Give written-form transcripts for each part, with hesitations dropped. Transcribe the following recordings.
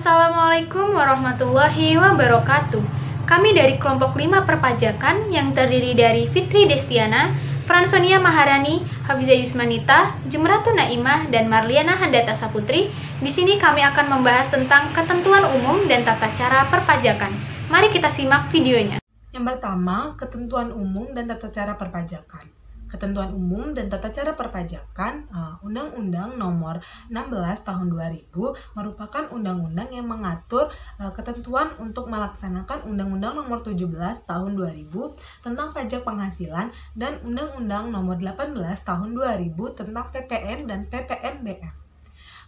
Assalamualaikum warahmatullahi wabarakatuh. Kami dari kelompok 5 perpajakan yang terdiri dari Fitri Destiana, Fransonia Maharani, Hafizah Yusmanita, Jumratun Naimah, dan Marliana Handata Saputri. Di sini kami akan membahas tentang ketentuan umum dan tata cara perpajakan. Mari kita simak videonya. Yang pertama, ketentuan umum dan tata cara perpajakan. Ketentuan umum dan tata cara perpajakan, Undang-Undang Nomor 16 Tahun 2000 merupakan undang-undang yang mengatur ketentuan untuk melaksanakan Undang-Undang Nomor 17 Tahun 2000 tentang pajak penghasilan dan Undang-Undang Nomor 18 Tahun 2000 tentang PPN dan PPNBM.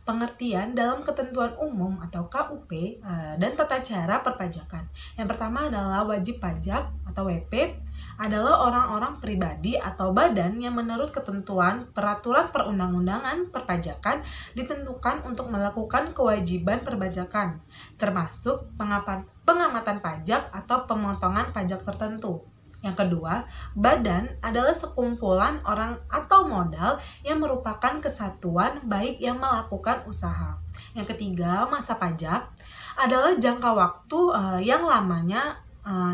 Pengertian dalam ketentuan umum atau KUP dan tata cara perpajakan. Yang pertama adalah wajib pajak atau WP adalah orang-orang pribadi atau badan yang menurut ketentuan peraturan perundang-undangan perpajakan ditentukan untuk melakukan kewajiban perpajakan, termasuk pengamatan pajak atau pemotongan pajak tertentu. Yang kedua, badan adalah sekumpulan orang atau modal yang merupakan kesatuan baik yang melakukan usaha. Yang ketiga, masa pajak adalah jangka waktu yang lamanya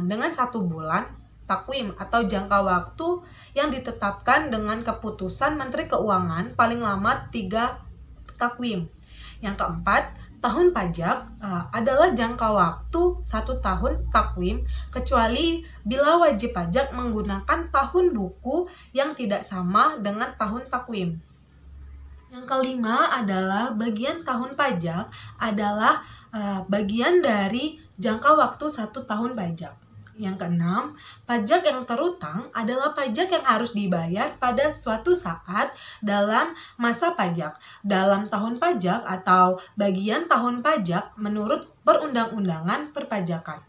dengan 1 bulan takwim atau jangka waktu yang ditetapkan dengan keputusan Menteri Keuangan paling lama 3 takwim. Yang keempat, tahun pajak adalah jangka waktu 1 tahun takwim kecuali bila wajib pajak menggunakan tahun buku yang tidak sama dengan tahun takwim. Yang kelima adalah bagian tahun pajak adalah bagian dari jangka waktu 1 tahun pajak. Yang keenam, pajak yang terutang adalah pajak yang harus dibayar pada suatu saat dalam masa pajak, dalam tahun pajak atau bagian tahun pajak menurut perundang-undangan perpajakan.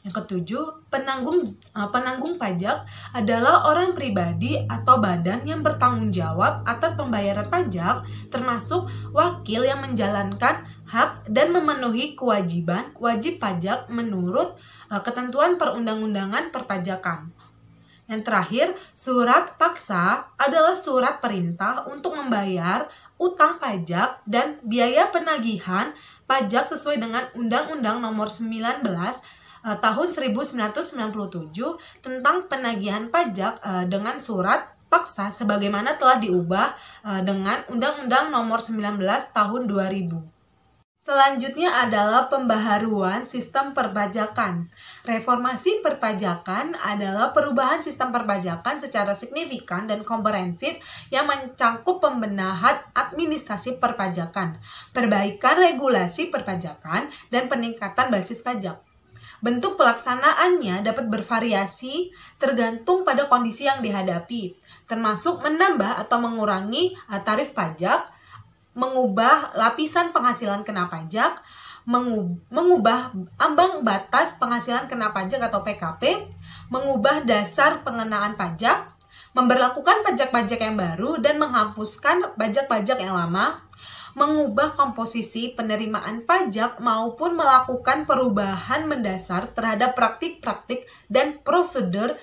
Yang ketujuh, penanggung pajak adalah orang pribadi atau badan yang bertanggung jawab atas pembayaran pajak, termasuk wakil yang menjalankan hak dan memenuhi kewajiban wajib pajak menurut ketentuan perundang-undangan perpajakan. Yang terakhir, surat paksa adalah surat perintah untuk membayar utang pajak dan biaya penagihan pajak sesuai dengan Undang-Undang Nomor 19 tahun 1997 tentang penagihan pajak dengan surat paksa sebagaimana telah diubah dengan Undang-Undang Nomor 19 tahun 2000. Selanjutnya adalah pembaharuan sistem perpajakan. Reformasi perpajakan adalah perubahan sistem perpajakan secara signifikan dan komprehensif yang mencakup pembenahan administrasi perpajakan, perbaikan regulasi perpajakan, dan peningkatan basis pajak. Bentuk pelaksanaannya dapat bervariasi tergantung pada kondisi yang dihadapi, termasuk menambah atau mengurangi tarif pajak, mengubah lapisan penghasilan kena pajak, mengubah ambang batas penghasilan kena pajak atau PKP, mengubah dasar pengenaan pajak, memberlakukan pajak-pajak yang baru dan menghapuskan pajak-pajak yang lama, mengubah komposisi penerimaan pajak maupun melakukan perubahan mendasar terhadap praktik-praktik dan prosedur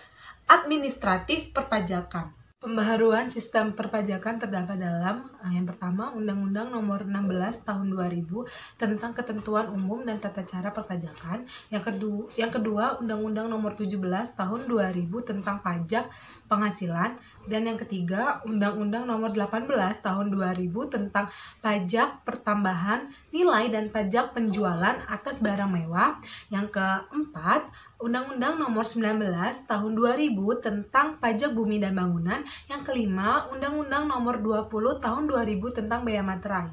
administratif perpajakan. Pembaharuan sistem perpajakan terdapat dalam yang pertama Undang-Undang Nomor 16 Tahun 2000 tentang ketentuan umum dan tata cara perpajakan. Yang kedua Undang-Undang Nomor 17 Tahun 2000 tentang pajak penghasilan. Dan yang ketiga, Undang-Undang Nomor 18 Tahun 2000 tentang pajak pertambahan nilai dan pajak penjualan atas barang mewah. Yang keempat, Undang-Undang Nomor 19 Tahun 2000 tentang pajak bumi dan bangunan. Yang kelima, Undang-Undang Nomor 20 Tahun 2000 tentang bea materai.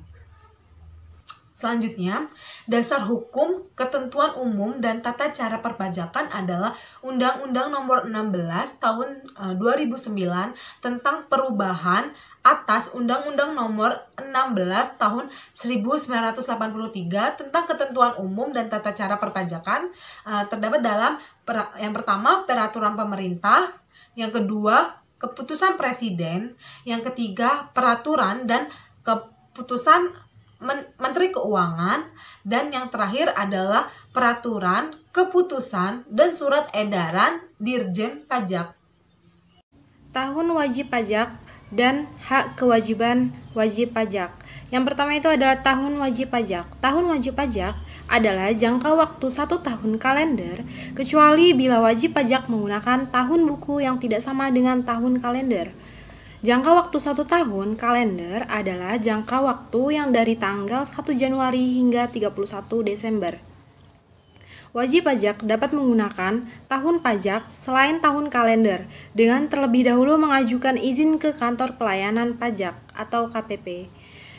Selanjutnya, dasar hukum, ketentuan umum, dan tata cara perpajakan adalah Undang-Undang Nomor 16 Tahun 2009 tentang perubahan atas Undang-Undang Nomor 16 Tahun 1983 tentang ketentuan umum dan tata cara perpajakan. Terdapat dalam yang pertama peraturan pemerintah, yang kedua keputusan presiden, yang ketiga peraturan dan keputusan Menteri Keuangan, dan yang terakhir adalah peraturan, keputusan, dan surat edaran Dirjen Pajak. Tahun wajib pajak dan hak kewajiban wajib pajak. Yang pertama itu adalah tahun wajib pajak. Tahun wajib pajak adalah jangka waktu 1 tahun kalender, kecuali bila wajib pajak menggunakan tahun buku yang tidak sama dengan tahun kalender. Jangka waktu 1 tahun kalender adalah jangka waktu yang dari tanggal 1 Januari hingga 31 Desember. Wajib pajak dapat menggunakan tahun pajak selain tahun kalender dengan terlebih dahulu mengajukan izin ke kantor pelayanan pajak atau KPP.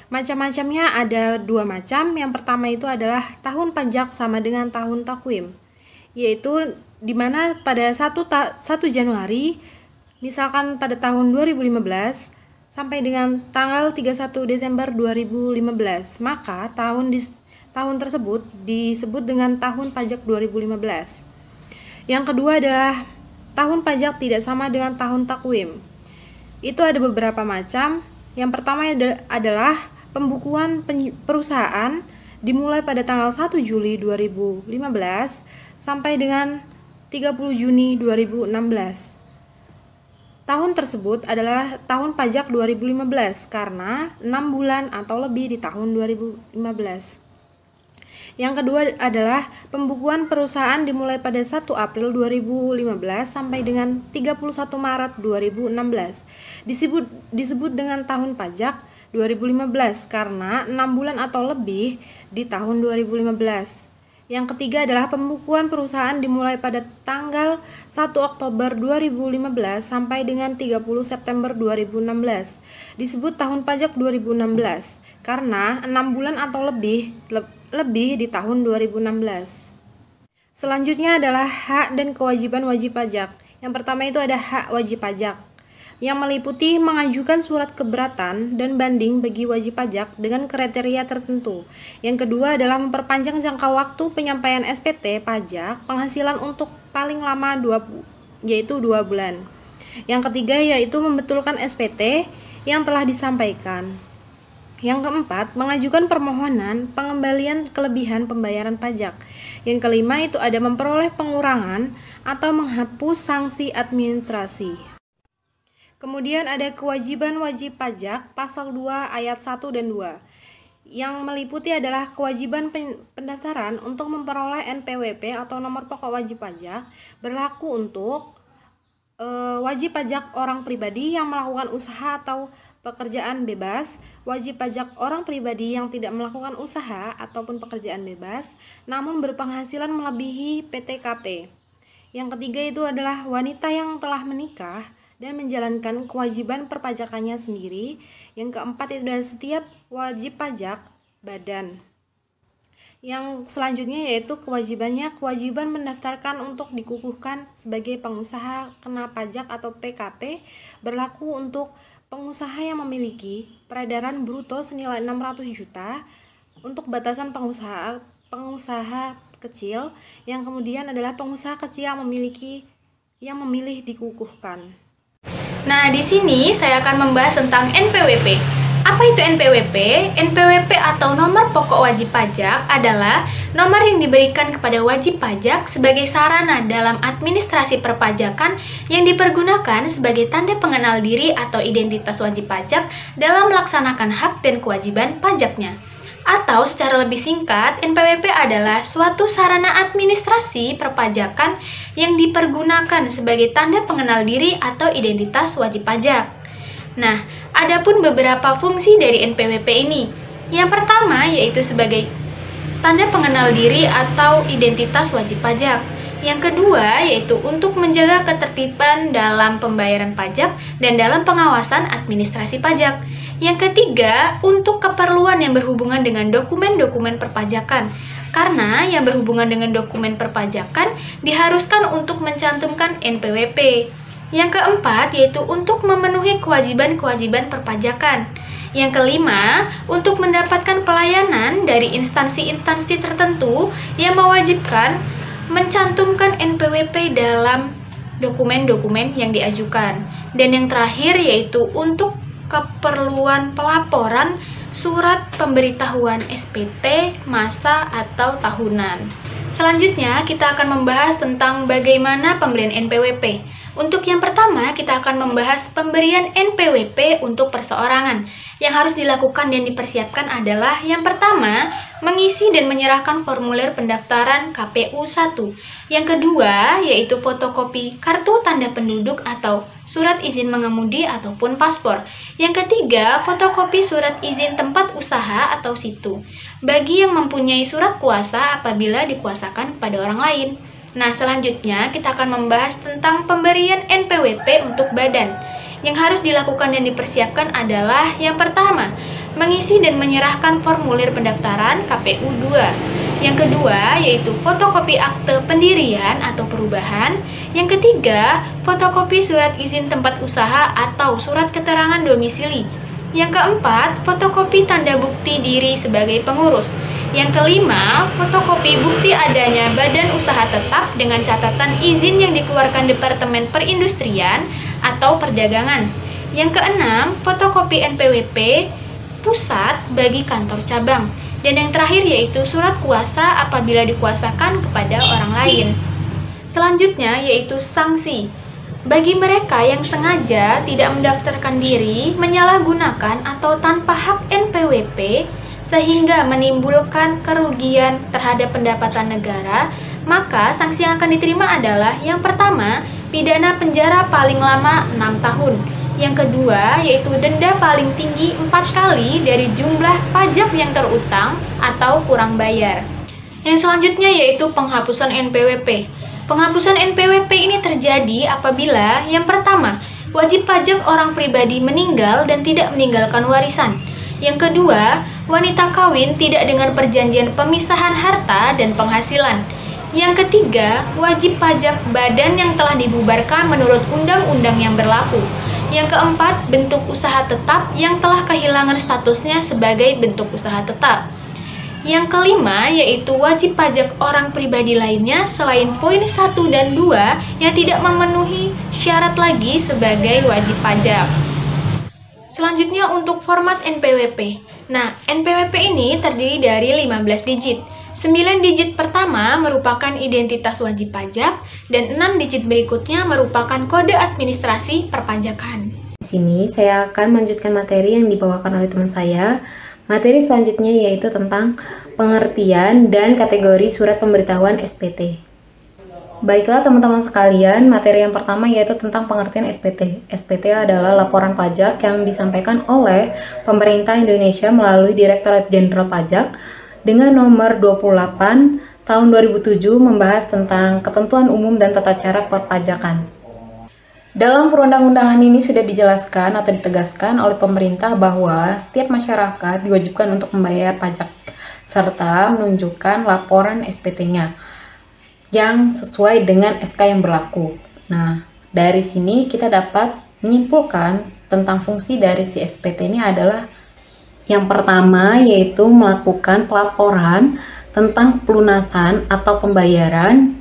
Macam-macamnya ada 2 macam. Yang pertama itu adalah tahun pajak sama dengan tahun takwim, yaitu di mana pada 1 Januari, misalkan pada tahun 2015 sampai dengan tanggal 31 Desember 2015, maka tahun tersebut disebut dengan tahun pajak 2015. Yang kedua adalah tahun pajak tidak sama dengan tahun takwim. Itu ada beberapa macam. Yang pertama adalah pembukuan perusahaan dimulai pada tanggal 1 Juli 2015 sampai dengan 30 Juni 2016. Tahun tersebut adalah tahun pajak 2015 karena 6 bulan atau lebih di tahun 2015. Yang kedua adalah pembukuan perusahaan dimulai pada 1 April 2015 sampai dengan 31 Maret 2016. Disebut dengan tahun pajak 2015 karena 6 bulan atau lebih di tahun 2015. Yang ketiga adalah pembukuan perusahaan dimulai pada tanggal 1 Oktober 2015 sampai dengan 30 September 2016. Disebut tahun pajak 2016 karena 6 bulan atau lebih di tahun 2016. Selanjutnya adalah hak dan kewajiban wajib pajak. Yang pertama itu ada hak wajib pajak, yang meliputi mengajukan surat keberatan dan banding bagi wajib pajak dengan kriteria tertentu. Yang kedua adalah memperpanjang jangka waktu penyampaian SPT pajak penghasilan untuk paling lama yaitu 2 bulan. Yang ketiga yaitu membetulkan SPT yang telah disampaikan. Yang keempat, mengajukan permohonan pengembalian kelebihan pembayaran pajak. Yang kelima itu ada memperoleh pengurangan atau menghapus sanksi administrasi. Kemudian ada kewajiban wajib pajak pasal 2 ayat 1 dan 2. Yang meliputi adalah kewajiban pendaftaran untuk memperoleh NPWP atau nomor pokok wajib pajak berlaku untuk wajib pajak orang pribadi yang melakukan usaha atau pekerjaan bebas, wajib pajak orang pribadi yang tidak melakukan usaha ataupun pekerjaan bebas, namun berpenghasilan melebihi PTKP. Yang ketiga itu adalah wanita yang telah menikah dan menjalankan kewajiban perpajakannya sendiri. Yang keempat itu adalah setiap wajib pajak badan. Yang selanjutnya yaitu kewajiban mendaftarkan untuk dikukuhkan sebagai pengusaha kena pajak atau PKP berlaku untuk pengusaha yang memiliki peredaran bruto senilai 600 juta untuk batasan pengusaha kecil, yang kemudian adalah pengusaha kecil yang memilih dikukuhkan. Nah, di sini saya akan membahas tentang NPWP. Apa itu NPWP? NPWP atau nomor pokok wajib pajak adalah nomor yang diberikan kepada wajib pajak sebagai sarana dalam administrasi perpajakan yang dipergunakan sebagai tanda pengenal diri atau identitas wajib pajak dalam melaksanakan hak dan kewajiban pajaknya. Atau secara lebih singkat, NPWP adalah suatu sarana administrasi perpajakan yang dipergunakan sebagai tanda pengenal diri atau identitas wajib pajak. Nah, adapun beberapa fungsi dari NPWP ini. Yang pertama yaitu sebagai tanda pengenal diri atau identitas wajib pajak. Yang kedua yaitu untuk menjaga ketertiban dalam pembayaran pajak dan dalam pengawasan administrasi pajak. Yang ketiga, untuk keperluan yang berhubungan dengan dokumen-dokumen perpajakan. Karena yang berhubungan dengan dokumen perpajakan diharuskan untuk mencantumkan NPWP. Yang keempat yaitu untuk memenuhi kewajiban-kewajiban perpajakan. Yang kelima, untuk mendapatkan pelayanan dari instansi-instansi tertentu yang mewajibkan mencantumkan NPWP dalam dokumen-dokumen yang diajukan. Dan yang terakhir yaitu untuk keperluan pelaporan surat pemberitahuan SPT, masa, atau tahunan. Selanjutnya, kita akan membahas tentang bagaimana pemberian NPWP. Untuk yang pertama, kita akan membahas pemberian NPWP untuk perseorangan. Yang harus dilakukan dan dipersiapkan adalah yang pertama, mengisi dan menyerahkan formulir pendaftaran KPU 1. Yang kedua, yaitu fotokopi kartu tanda penduduk atau surat izin mengemudi ataupun paspor. Yang ketiga, fotokopi surat izin tempat usaha atau situ. Bagi yang mempunyai surat kuasa apabila dikuasakan kepada orang lain. Nah, selanjutnya kita akan membahas tentang pemberian NPWP untuk badan. Yang harus dilakukan dan dipersiapkan adalah yang pertama, mengisi dan menyerahkan formulir pendaftaran KPU 2. Yang kedua, yaitu fotokopi akte pendirian atau perubahan. Yang ketiga, fotokopi surat izin tempat usaha atau surat keterangan domisili. Yang keempat, fotokopi tanda bukti diri sebagai pengurus. Yang kelima, fotokopi bukti adanya badan usaha tetap dengan catatan izin yang dikeluarkan Departemen Perindustrian atau Perdagangan. Yang keenam, fotokopi NPWP pusat bagi kantor cabang. Dan yang terakhir yaitu surat kuasa apabila dikuasakan kepada orang lain. Selanjutnya yaitu sanksi. Bagi mereka yang sengaja tidak mendaftarkan diri, menyalahgunakan atau tanpa hak NPWP, sehingga menimbulkan kerugian terhadap pendapatan negara, maka sanksi yang akan diterima adalah yang pertama, pidana penjara paling lama 6 tahun. Yang kedua, yaitu denda paling tinggi 4 kali dari jumlah pajak yang terutang atau kurang bayar. Yang selanjutnya yaitu penghapusan NPWP. Penghapusan NPWP ini terjadi apabila yang pertama, wajib pajak orang pribadi meninggal dan tidak meninggalkan warisan. Yang kedua, wanita kawin tidak dengan perjanjian pemisahan harta dan penghasilan. Yang ketiga, wajib pajak badan yang telah dibubarkan menurut undang-undang yang berlaku. Yang keempat, bentuk usaha tetap yang telah kehilangan statusnya sebagai bentuk usaha tetap. Yang kelima, yaitu wajib pajak orang pribadi lainnya selain poin 1 dan 2 yang tidak memenuhi syarat lagi sebagai wajib pajak. Selanjutnya untuk format NPWP. Nah, NPWP ini terdiri dari 15 digit. 9 digit pertama merupakan identitas wajib pajak dan 6 digit berikutnya merupakan kode administrasi perpajakan. Di sini saya akan melanjutkan materi yang dibawakan oleh teman saya. Materi selanjutnya yaitu tentang pengertian dan kategori surat pemberitahuan SPT. Baiklah teman-teman sekalian, materi yang pertama yaitu tentang pengertian SPT. SPT adalah laporan pajak yang disampaikan oleh pemerintah Indonesia melalui Direktorat Jenderal Pajak dengan nomor 28 tahun 2007 membahas tentang ketentuan umum dan tata cara perpajakan. Dalam perundang-undangan ini sudah dijelaskan atau ditegaskan oleh pemerintah bahwa setiap masyarakat diwajibkan untuk membayar pajak serta menunjukkan laporan SPT-nya yang sesuai dengan SK yang berlaku. Nah, dari sini kita dapat menyimpulkan tentang fungsi dari si SPT ini adalah yang pertama yaitu melakukan pelaporan tentang pelunasan atau pembayaran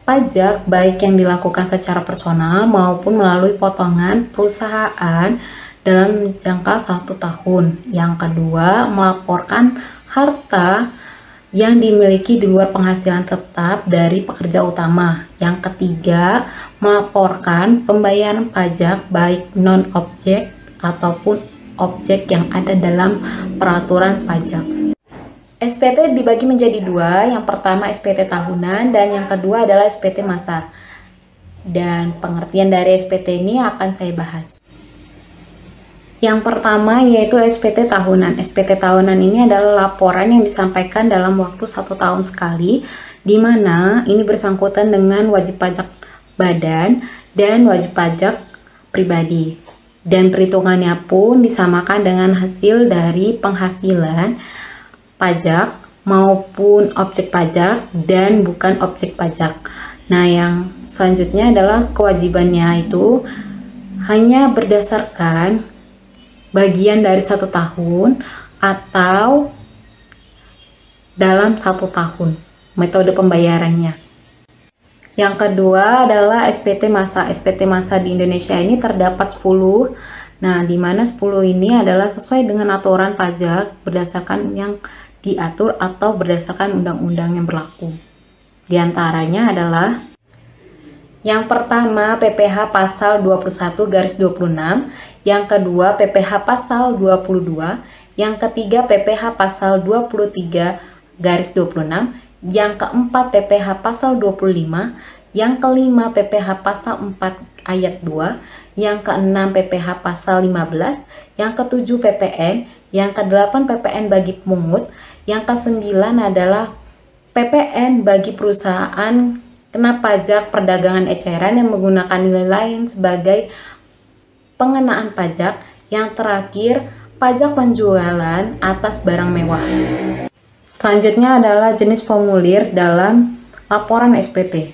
pajak baik yang dilakukan secara personal maupun melalui potongan perusahaan dalam jangka 1 tahun. Yang kedua, melaporkan harta yang dimiliki di luar penghasilan tetap dari pekerja utama. Yang ketiga, melaporkan pembayaran pajak baik non-objek ataupun objek yang ada dalam peraturan pajak. SPT dibagi menjadi 2, yang pertama SPT tahunan dan yang kedua adalah SPT masa. Dan pengertian dari SPT ini akan saya bahas. Yang pertama yaitu SPT tahunan. SPT tahunan ini adalah laporan yang disampaikan dalam waktu 1 tahun sekali, di mana ini bersangkutan dengan wajib pajak badan dan wajib pajak pribadi. Dan perhitungannya pun disamakan dengan hasil dari penghasilan pajak maupun objek pajak dan bukan objek pajak. Nah, yang selanjutnya adalah kewajibannya itu hanya berdasarkan bagian dari 1 tahun atau dalam 1 tahun metode pembayarannya. Yang kedua adalah SPT masa. SPT masa di Indonesia ini terdapat 10. Nah, di mana 10 ini adalah sesuai dengan aturan pajak berdasarkan yang diatur atau berdasarkan undang-undang yang berlaku. Di antaranya adalah yang pertama PPh pasal 21/26, yang kedua PPh pasal 22, yang ketiga PPh pasal 23/26, yang keempat PPh pasal 25, yang kelima PPh pasal 4 ayat 2, yang keenam PPh pasal 15, yang ketujuh PPN, yang kedelapan PPN bagi pemungut, yang kesembilan adalah PPN bagi perusahaan kena pajak perdagangan eceran yang menggunakan nilai lain sebagai pengenaan pajak. Yang terakhir, pajak penjualan atas barang mewah. Selanjutnya adalah jenis formulir dalam laporan SPT.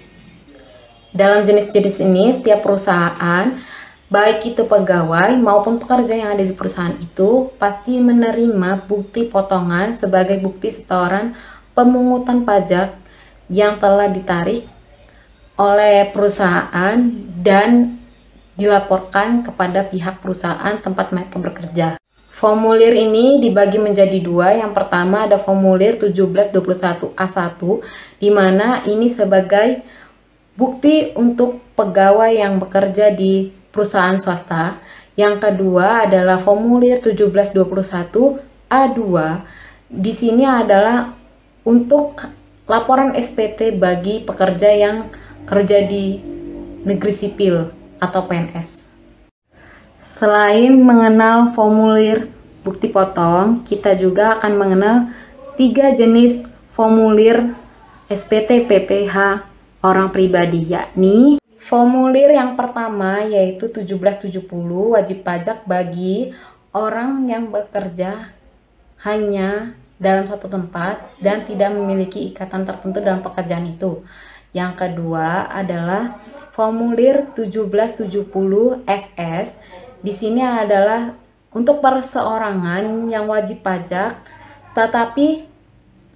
Dalam jenis-jenis ini, setiap perusahaan, baik itu pegawai maupun pekerja yang ada di perusahaan itu, pasti menerima bukti potongan sebagai bukti setoran pemungutan pajak yang telah ditarik oleh perusahaan dan dilaporkan kepada pihak perusahaan tempat mereka bekerja. Formulir ini dibagi menjadi dua. Yang pertama ada formulir 1721A1, di mana ini sebagai bukti untuk pegawai yang bekerja di perusahaan swasta. Yang kedua adalah formulir 1721A2. Di sini adalah untuk laporan SPT bagi pekerja yang kerja di negeri sipil atau PNS. Selain mengenal formulir bukti potong, kita juga akan mengenal 3 jenis formulir SPT PPh orang pribadi, yakni formulir yang pertama yaitu 1770 wajib pajak bagi orang yang bekerja hanya dalam satu tempat dan tidak memiliki ikatan tertentu dalam pekerjaan itu. Yang kedua adalah formulir 1770 SS. Di sini adalah untuk perseorangan yang wajib pajak, tetapi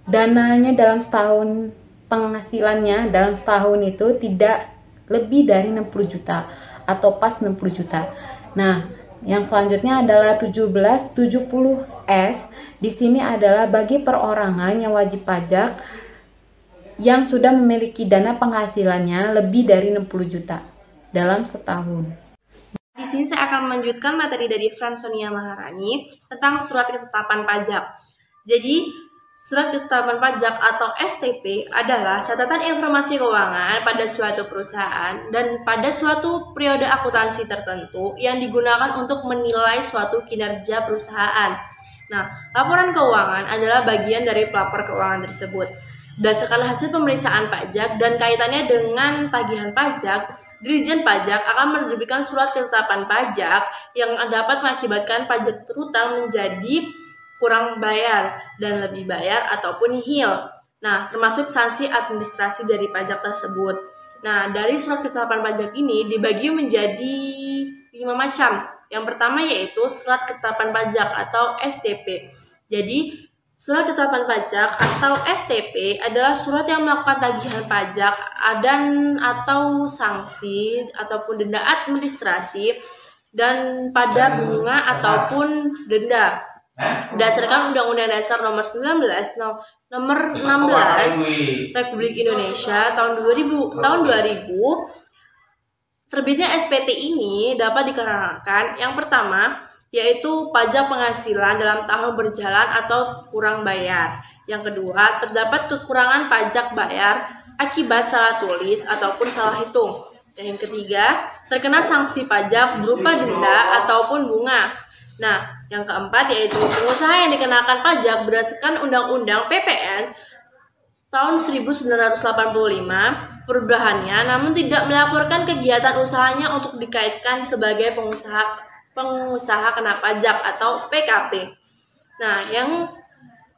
dananya dalam setahun, penghasilannya dalam setahun itu tidak lebih dari 60 juta atau pas 60 juta. Nah, yang selanjutnya adalah 1770S. Di sini adalah bagi perorangan yang wajib pajak yang sudah memiliki dana penghasilannya lebih dari 60 juta dalam setahun. Di sini saya akan melanjutkan materi dari Fransonia Maharani tentang surat ketetapan pajak. Jadi, surat ketetapan pajak atau STP adalah catatan informasi keuangan pada suatu perusahaan dan pada suatu periode akuntansi tertentu yang digunakan untuk menilai suatu kinerja perusahaan. Nah, laporan keuangan adalah bagian dari pelapor keuangan tersebut. Berdasarkan hasil pemeriksaan pajak dan kaitannya dengan tagihan pajak, Dirjen Pajak akan menerbitkan surat ketetapan pajak yang dapat mengakibatkan pajak terhutang menjadi kurang bayar dan lebih bayar ataupun nihil. Nah, termasuk sanksi administrasi dari pajak tersebut. Nah, dari surat ketetapan pajak ini dibagi menjadi 5 macam. Yang pertama yaitu surat ketetapan pajak atau STP. Jadi, surat ketetapan pajak atau STP adalah surat yang melakukan tagihan pajak dan atau sanksi ataupun denda administrasi dan pada bunga ataupun denda. Berdasarkan Undang-Undang Dasar Nomor 16 Republik Indonesia tahun 2000, terbitnya SPT ini dapat dikarenakan yang pertama yaitu pajak penghasilan dalam tahun berjalan atau kurang bayar. Yang kedua, terdapat kekurangan pajak bayar akibat salah tulis ataupun salah hitung. Dan yang ketiga, terkena sanksi pajak berupa denda ataupun bunga. Nah, yang keempat yaitu pengusaha yang dikenakan pajak berdasarkan Undang-Undang PPN tahun 1985 perubahannya, namun tidak melaporkan kegiatan usahanya untuk dikaitkan sebagai pengusaha kena pajak atau PKP. Nah, yang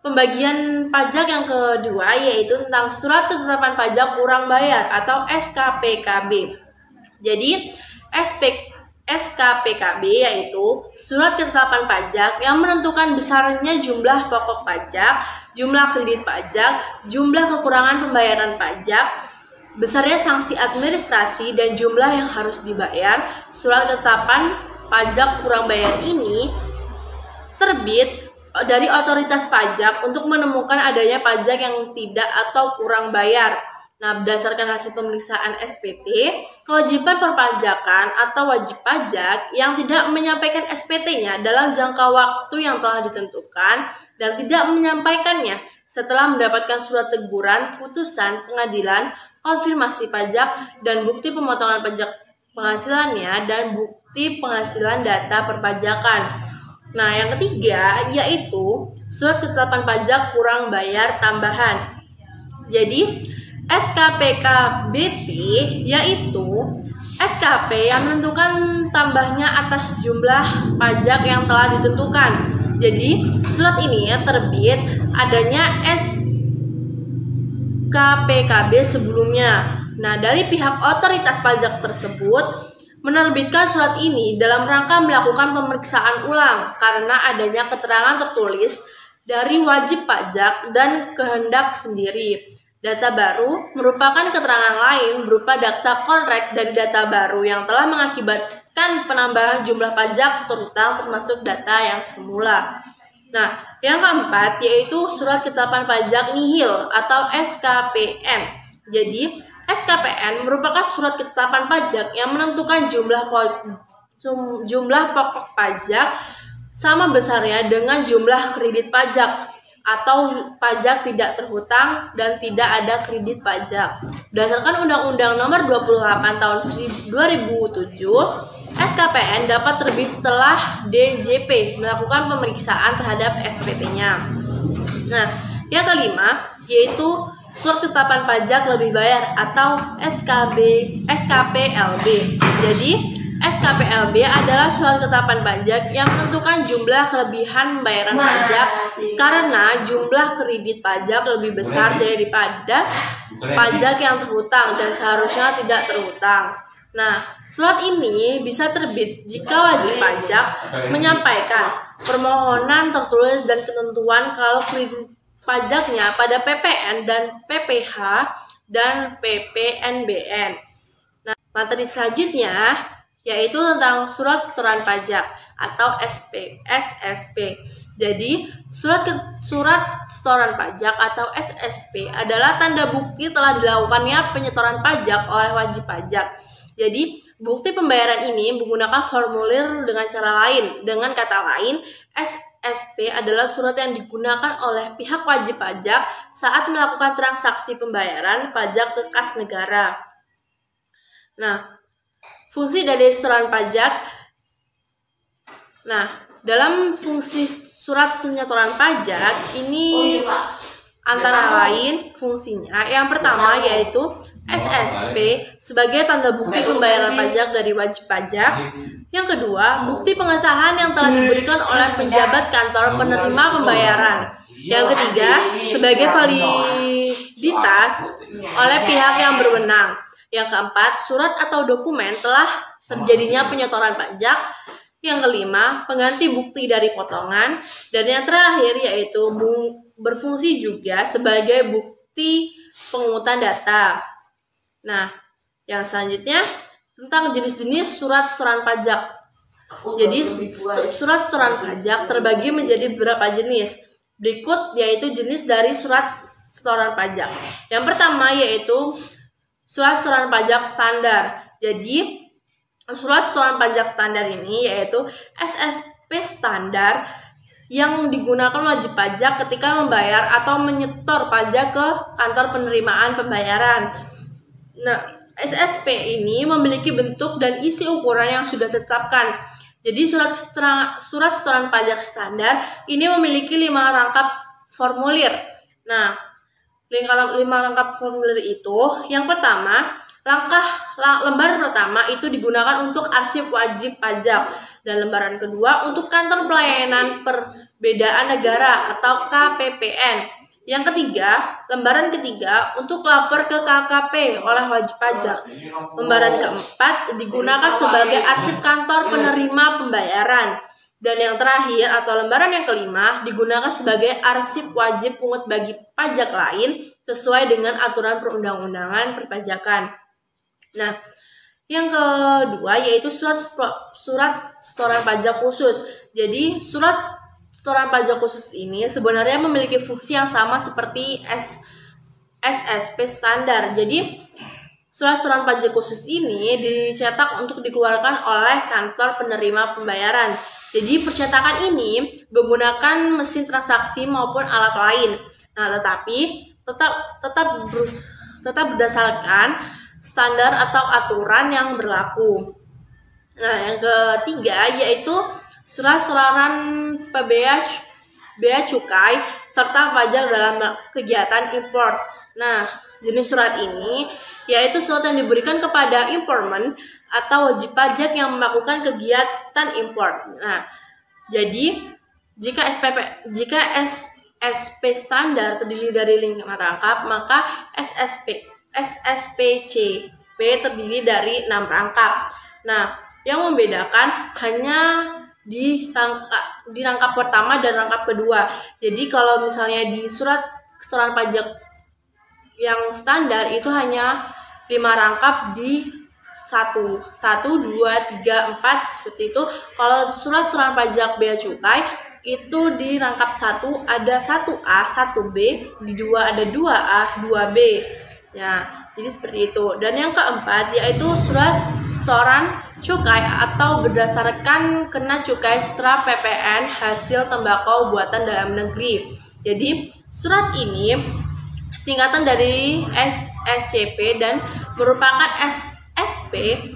pembagian pajak yang kedua yaitu tentang surat ketetapan pajak kurang bayar atau SKPKB. Jadi, SKPKB yaitu surat ketetapan pajak yang menentukan besarnya jumlah pokok pajak, jumlah kredit pajak, jumlah kekurangan pembayaran pajak, besarnya sanksi administrasi, dan jumlah yang harus dibayar. Surat ketetapan pajak kurang bayar ini terbit dari otoritas pajak untuk menemukan adanya pajak yang tidak atau kurang bayar. Nah, berdasarkan hasil pemeriksaan SPT, kewajiban perpajakan atau wajib pajak yang tidak menyampaikan SPT-nya dalam jangka waktu yang telah ditentukan dan tidak menyampaikannya setelah mendapatkan surat teguran, putusan pengadilan, konfirmasi pajak, dan bukti pemotongan pajak penghasilannya dan bukti penghasilan data perpajakan. Nah, yang ketiga yaitu surat ketetapan pajak kurang bayar tambahan. Jadi, SKPKBT yaitu SKP yang menentukan tambahnya atas jumlah pajak yang telah ditentukan. Jadi, surat ini terbit adanya SKPKB sebelumnya. Nah, dari pihak otoritas pajak tersebut menerbitkan surat ini dalam rangka melakukan pemeriksaan ulang karena adanya keterangan tertulis dari wajib pajak dan kehendak sendiri. Data baru merupakan keterangan lain berupa data konrek dari data baru yang telah mengakibatkan penambahan jumlah pajak terutang termasuk data yang semula. Nah, yang keempat yaitu surat ketetapan pajak nihil atau SKPN. Jadi, SKPN merupakan surat ketetapan pajak yang menentukan jumlah pokok pajak sama besarnya dengan jumlah kredit pajak atau pajak tidak terhutang dan tidak ada kredit pajak. Berdasarkan Undang-Undang Nomor 28 Tahun 2007, SKPN dapat terbit setelah DJP melakukan pemeriksaan terhadap SPT-nya. Nah, yang kelima yaitu surat ketetapan pajak lebih bayar atau SKPLB. Jadi, SKPLB adalah surat ketetapan pajak yang menentukan jumlah kelebihan pembayaran pajak karena jumlah kredit pajak lebih besar daripada pajak yang terhutang dan seharusnya tidak terhutang. Nah, surat ini bisa terbit jika wajib pajak menyampaikan permohonan tertulis dan ketentuan kalau kredit pajaknya pada PPN dan PPH dan PPNBN. Nah, materi selanjutnya yaitu tentang surat setoran pajak atau SSP. Jadi, surat setoran pajak atau SSP adalah tanda bukti telah dilakukannya penyetoran pajak oleh wajib pajak. Jadi, bukti pembayaran ini menggunakan formulir dengan cara lain. Dengan kata lain, SSP adalah surat yang digunakan oleh pihak wajib pajak saat melakukan transaksi pembayaran pajak ke kas negara. Nah, fungsi dari setoran pajak. Nah, dalam fungsi surat penyetoran pajak ini antara lain fungsinya yang pertama yaitu SSP sebagai tanda bukti pembayaran pajak dari wajib pajak. Yang kedua, bukti pengesahan yang telah diberikan oleh pejabat kantor penerima pembayaran. Yang ketiga, sebagai validitas oleh pihak yang berwenang. Yang keempat, surat atau dokumen telah terjadinya penyetoran pajak. Yang kelima, pengganti bukti dari potongan. Dan yang terakhir yaitu berfungsi juga sebagai bukti pengungutan data. Nah, yang selanjutnya tentang jenis-jenis surat setoran pajak. Jadi, surat setoran pajak terbagi menjadi beberapa jenis. Berikut yaitu jenis dari surat setoran pajak. Yang pertama yaitu surat setoran pajak standar. Jadi, surat setoran pajak standar ini yaitu SSP standar yang digunakan wajib pajak ketika membayar atau menyetor pajak ke kantor penerimaan pembayaran. Nah, SSP ini memiliki bentuk dan isi ukuran yang sudah ditetapkan. Jadi, surat setoran pajak standar ini memiliki 5 rangkap formulir. Nah, 5 rangkap formulir itu, yang pertama, lembar pertama itu digunakan untuk arsip wajib pajak, dan lembaran kedua untuk kantor pelayanan perbedaan negara atau KPPN. Yang ketiga, lembaran ketiga untuk lapor ke KKP oleh wajib pajak. Lembaran keempat digunakan sebagai arsip kantor penerima pembayaran. Dan yang terakhir atau lembaran yang kelima digunakan sebagai arsip wajib pungut bagi pajak lain sesuai dengan aturan perundang-undangan perpajakan. Nah, yang kedua yaitu surat setoran pajak khusus. Jadi, surat setoran pajak khusus ini sebenarnya memiliki fungsi yang sama seperti SSP standar. Jadi surat-surat pajak khusus ini dicetak untuk dikeluarkan oleh kantor penerima pembayaran. Jadi percetakan ini menggunakan mesin transaksi maupun alat lain. Nah, tetapi tetap berdasarkan standar atau aturan yang berlaku. Nah, yang ketiga yaitu surat-surat bea cukai serta pajak dalam kegiatan import. Nah, jenis surat ini yaitu surat yang diberikan kepada imporman atau wajib pajak yang melakukan kegiatan import. Nah, jadi jika SSP standar terdiri dari 5 rangkap, maka SSPCP terdiri dari 6 rangkap. Nah, yang membedakan hanya di rangkap pertama dan rangkap kedua. Jadi kalau misalnya di surat setoran pajak yang standar itu hanya 5 rangkap di 1, 2, 3, 4 seperti itu. Kalau surat setoran pajak bea cukai itu di rangkap 1 ada 1A, 1B, di 2 ada 2A, 2B. Ya, jadi seperti itu. Dan yang keempat yaitu surat setoran cukai atau berdasarkan kena cukai setelah PPN hasil tembakau buatan dalam negeri. Jadi surat ini singkatan dari SSCP dan merupakan SSP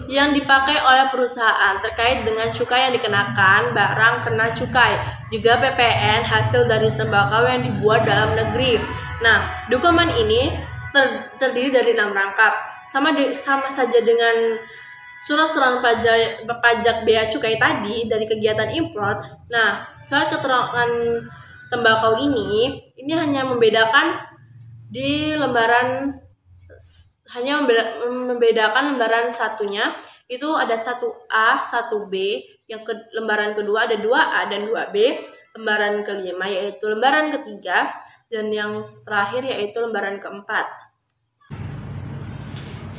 yang dipakai oleh perusahaan terkait dengan cukai yang dikenakan barang kena cukai, juga PPN hasil dari tembakau yang dibuat dalam negeri. Nah, dokumen ini terdiri dari 6 rangkap. Sama saja dengan surat setoran pajak bea cukai tadi dari kegiatan import. Nah, surat keterangan tembakau ini hanya membedakan di lembaran, membedakan lembaran satunya itu ada 1A, 1B, yang lembaran kedua ada 2A dan 2B, lembaran kelima yaitu lembaran ketiga, dan yang terakhir yaitu lembaran keempat.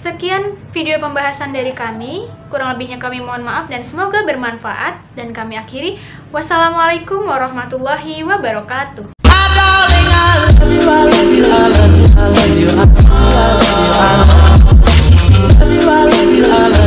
Sekian video pembahasan dari kami, kurang lebihnya kami mohon maaf dan semoga bermanfaat, dan kami akhiri. Wassalamualaikum warahmatullahi wabarakatuh. I love you.